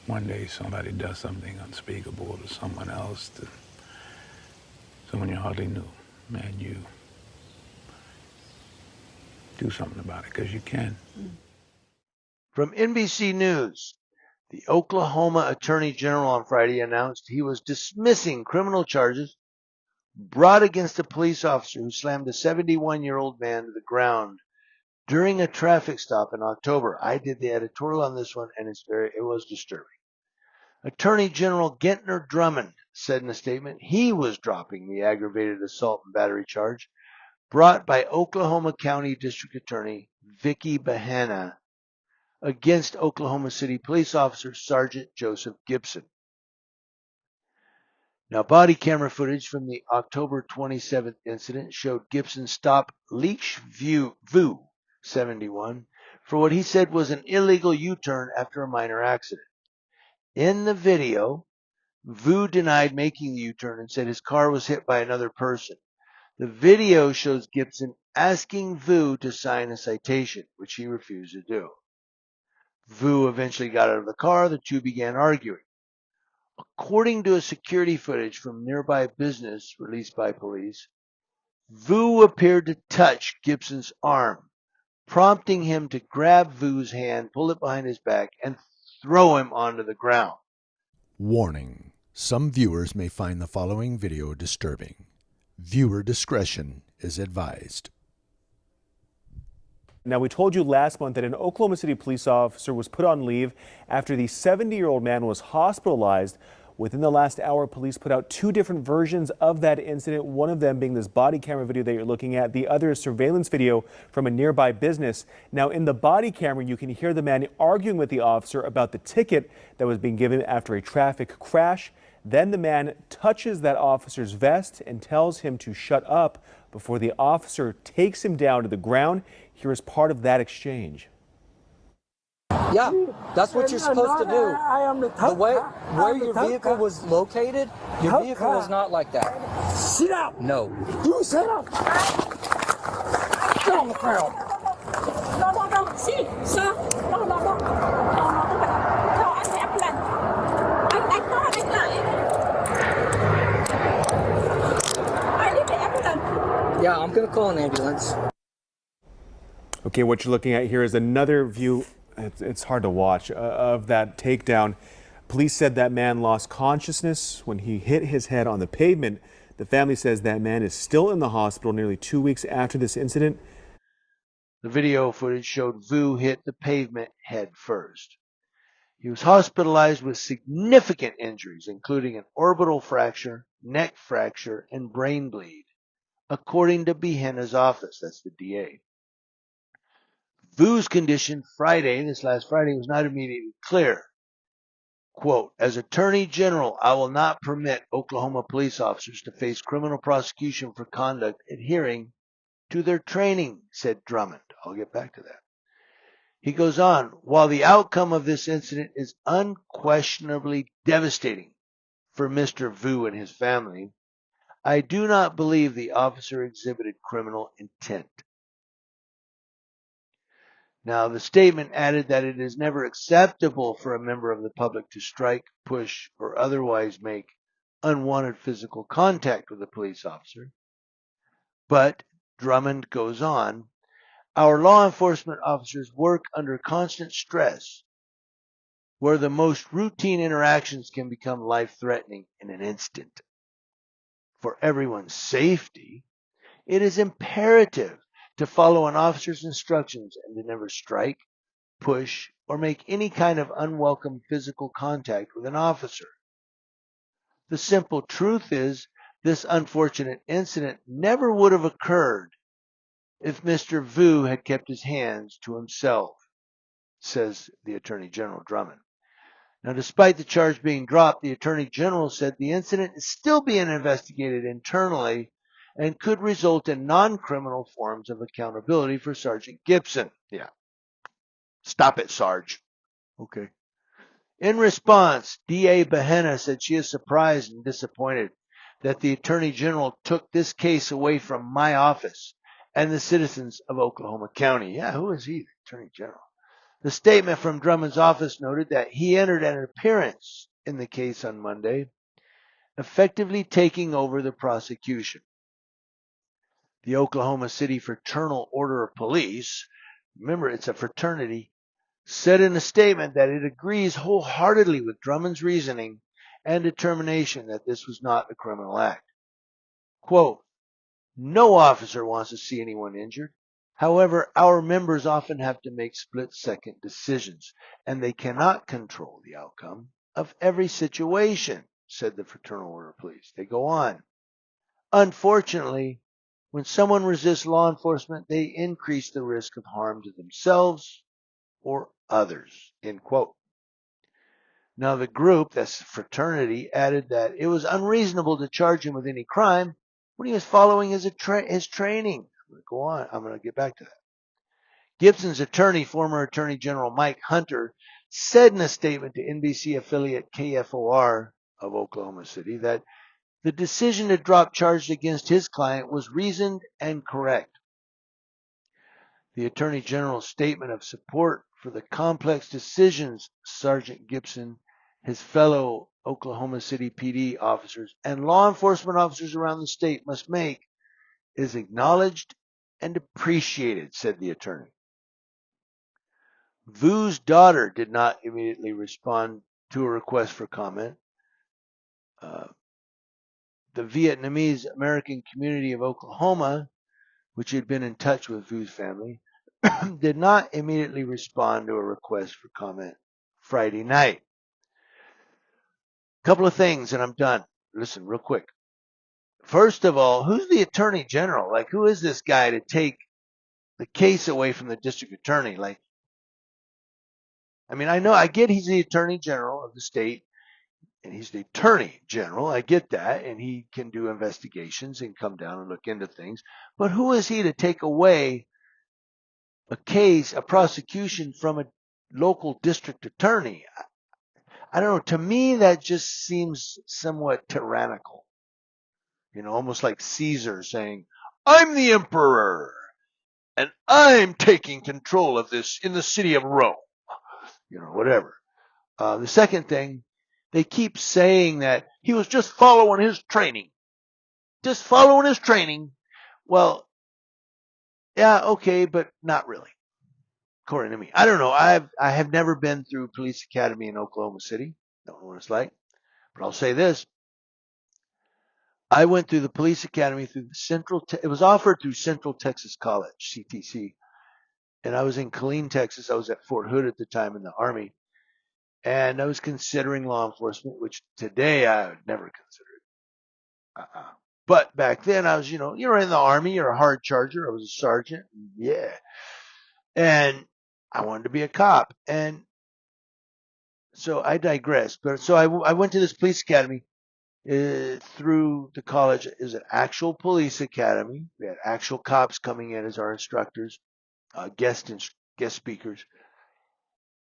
one day somebody does something unspeakable to someone else, to someone you hardly knew, and you do something about it, because you can. From NBC News, the Oklahoma Attorney General on Friday announced he was dismissing criminal charges brought against a police officer who slammed a 71-year-old man to the ground during a traffic stop in October. I did the editorial on this one, and it was disturbing. Attorney General Gentner Drummond said in a statement he was dropping the aggravated assault and battery charge brought by Oklahoma County District Attorney Vicky Bahana against Oklahoma City Police Officer Sergeant Joseph Gibson. Now, body camera footage from the October 27th incident showed Gibson stop Leach Vu, 71, for what he said was an illegal U-turn after a minor accident. In the video, Vu denied making the U-turn and said his car was hit by another person. The video shows Gibson asking Vu to sign a citation, which he refused to do. Vu eventually got out of the car. The two began arguing. According to a security footage from nearby business released by police, Vu appeared to touch Gibson's arm, prompting him to grab Vu's hand, pull it behind his back, and throw him onto the ground. Warning: some viewers may find the following video disturbing. Viewer discretion is advised. Now, we told you last month that an Oklahoma City police officer was put on leave after the 70-year-old man was hospitalized. Within the last hour, police put out two different versions of that incident, one of them being this body camera video that you're looking at. The other is surveillance video from a nearby business. Now, in the body camera, you can hear the man arguing with the officer about the ticket that was being given after a traffic crash. Then the man touches that officer's vest and tells him to shut up before the officer takes him down to the ground. Here is part of that exchange. Yeah, that's what you're supposed to do. The way where your vehicle was located, your vehicle was not like that. Sit up. No. You sit up. Get on the ground. No. See, sir. No. Tell anh ambulance. Anh đánh nó, đánh lại. I need the ambulance. Yeah, I'm gonna call an ambulance. Okay, what you're looking at here is another view. It's hard to watch of that takedown. Police said that man lost consciousness when he hit his head on the pavement. The family says that man is still in the hospital nearly 2 weeks after this incident. The video footage showed Vu hit the pavement head first. He was hospitalized with significant injuries, including an orbital fracture, neck fracture, and brain bleed, according to Bahana's office. That's the DA. Vu's condition this last Friday, was not immediately clear. Quote, as Attorney General, I will not permit Oklahoma police officers to face criminal prosecution for conduct adhering to their training, said Drummond. I'll get back to that. He goes on, while the outcome of this incident is unquestionably devastating for Mr. Vu and his family, I do not believe the officer exhibited criminal intent. Now, the statement added that it is never acceptable for a member of the public to strike, push, or otherwise make unwanted physical contact with a police officer. But, Drummond goes on, our law enforcement officers work under constant stress, where the most routine interactions can become life-threatening in an instant. For everyone's safety, it is imperative to follow an officer's instructions and to never strike, push, or make any kind of unwelcome physical contact with an officer. The simple truth is, this unfortunate incident never would have occurred if Mr. Vu had kept his hands to himself, says the Attorney General Drummond. Now, despite the charge being dropped, the Attorney General said the incident is still being investigated internally and could result in non-criminal forms of accountability for Sergeant Gibson. Yeah. Stop it, Sarge. Okay. In response, DA Bahana said she is surprised and disappointed that the Attorney General took this case away from my office and the citizens of Oklahoma County. Yeah, who is he, the Attorney General? The statement from Drummond's office noted that he entered an appearance in the case on Monday, effectively taking over the prosecution. The Oklahoma City Fraternal Order of Police, remember it's a fraternity, said in a statement that it agrees wholeheartedly with Drummond's reasoning and determination that this was not a criminal act. Quote, no officer wants to see anyone injured. However, our members often have to make split-second decisions, and they cannot control the outcome of every situation, said the Fraternal Order of Police. They go on. Unfortunately, when someone resists law enforcement, they increase the risk of harm to themselves or others, end quote. Now the group, that's fraternity, added that it was unreasonable to charge him with any crime when he was following his training. Go on. I'm going to get back to that. Gibson's attorney, former Attorney General Mike Hunter, said in a statement to NBC affiliate KFOR of Oklahoma City that the decision to drop charges against his client was reasoned and correct. The Attorney General's statement of support for the complex decisions Sergeant Gibson, his fellow Oklahoma City PD officers, and law enforcement officers around the state must make is acknowledged and appreciated, said the attorney. Vu's daughter did not immediately respond to a request for comment. The Vietnamese American community of Oklahoma, which had been in touch with Vu's family, did not immediately respond to a request for comment Friday night. A couple of things and I'm done. Listen, real quick. First of all, who's the Attorney General? Like, who is this guy to take the case away from the district attorney? Like, I mean, I get he's the Attorney General of the state, and he's the Attorney General. I get that, and he can do investigations and come down and look into things. But who is he to take away a case, a prosecution from a local district attorney? I don't know. To me, that just seems somewhat tyrannical. You know, almost like Caesar saying, I'm the emperor, and I'm taking control of this in the city of Rome. You know, whatever. The second thing, they keep saying that he was just following his training. Just following his training. Well, yeah, okay, but not really. According to me. I don't know. I have never been through police academy in Oklahoma City. Don't know what it's like. But I'll say this. I went through the police academy through the it was offered through Central Texas College, CTC. And I was in Killeen, Texas. I was at Fort Hood at the time in the Army. And I was considering law enforcement, which today I would never consider it. But back then I was, you're in the Army, you're a hard charger. I was a sergeant. Yeah. And I wanted to be a cop. And so I digress. But so I went to this police academy through the college. It was an actual police academy. We had actual cops coming in as our instructors, guest speakers.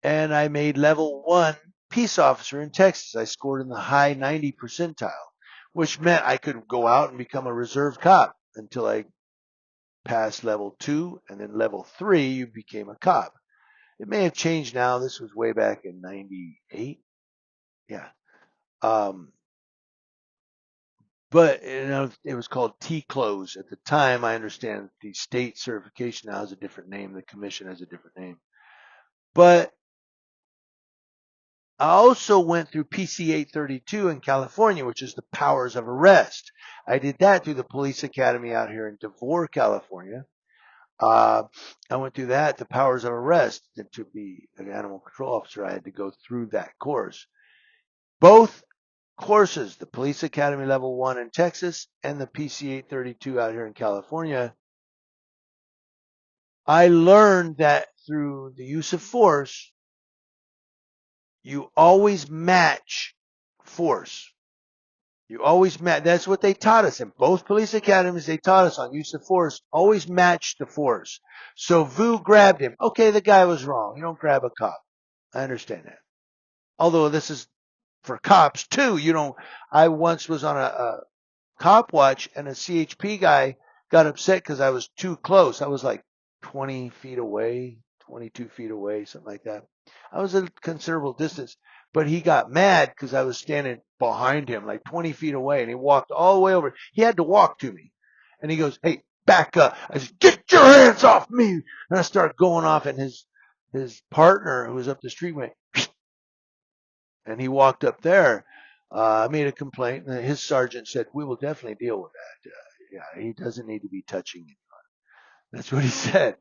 And I made level 1 peace officer in Texas. I scored in the high 90 percentile, which meant I could go out and become a reserve cop until I passed level 2, and then level 3, you became a cop. It may have changed now. This was way back in 98. Yeah. But it was called T-Close at the time. I understand the state certification now has a different name. The commission has a different name. But I also went through PC 832 in California, which is the powers of arrest. I did that through the police academy out here in DeVore, California. I went through that, the powers of arrest. And to be an animal control officer, I had to go through that course. Both courses, the police academy level 1 in Texas and the PC 832 out here in California, I learned that through the use of force, you always match force. You always match. That's what they taught us in both police academies. They taught us on use of force. Always match the force. So Vu grabbed him. Okay, the guy was wrong. You don't grab a cop. I understand that. Although this is for cops too. I once was on a cop watch and a CHP guy got upset because I was too close. I was like 20 feet away, 22 feet away, something like that. I was at a considerable distance, but he got mad because I was standing behind him, like 20 feet away, and he walked all the way over. He had to walk to me. And he goes, "Hey, back up." I said, "Get your hands off me." And I started going off, and his partner, who was up the street, went, and he walked up there. I made a complaint, and his sergeant said, "We will definitely deal with that. Yeah, he doesn't need to be touching anyone." That's what he said.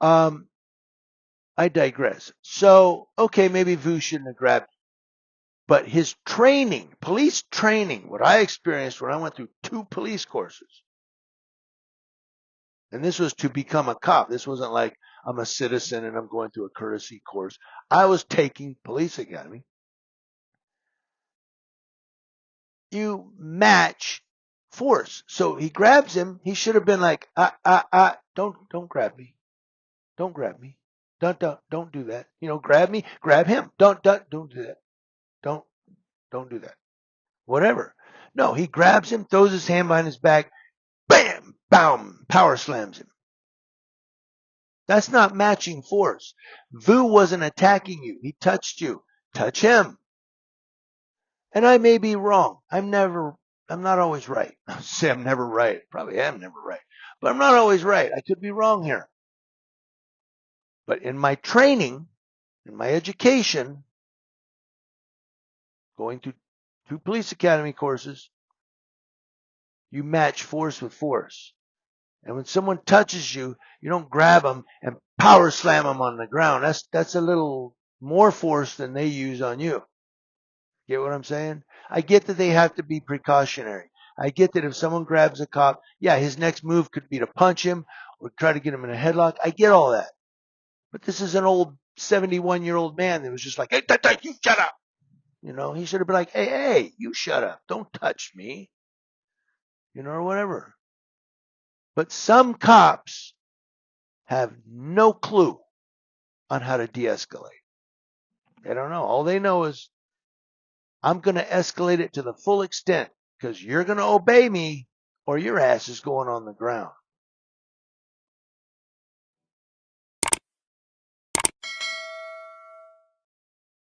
I digress. So, okay, maybe Vu shouldn't have grabbed him. But his training, police training, what I experienced when I went through 2 police courses, and this was to become a cop. This wasn't like I'm a citizen and I'm going through a courtesy course. I was taking police academy. You match force. So he grabs him. He should have been like, don't grab me. Don't grab me. Don't do that. Grab me, grab him. Don't do that. Don't do that. Whatever. No, he grabs him, throws his hand behind his back, bam, bam, power slams him. That's not matching force. Vu wasn't attacking you. He touched you. Touch him. And I may be wrong. I'm not always right. I say I'm never right. Probably am never right. But I'm not always right. I could be wrong here. But in my training, in my education, going through 2 police academy courses, you match force with force. And when someone touches you, you don't grab them and power slam them on the ground. That's a little more force than they use on you. Get what I'm saying? I get that they have to be precautionary. I get that if someone grabs a cop, yeah, his next move could be to punch him or try to get him in a headlock. I get all that. But this is an old 71-year-old man that was just like, "Hey, you shut up." He should have been like, hey, you shut up. Don't touch me. Or whatever. But some cops have no clue on how to de-escalate. They don't know. All they know is, I'm going to escalate it to the full extent because you're going to obey me or your ass is going on the ground.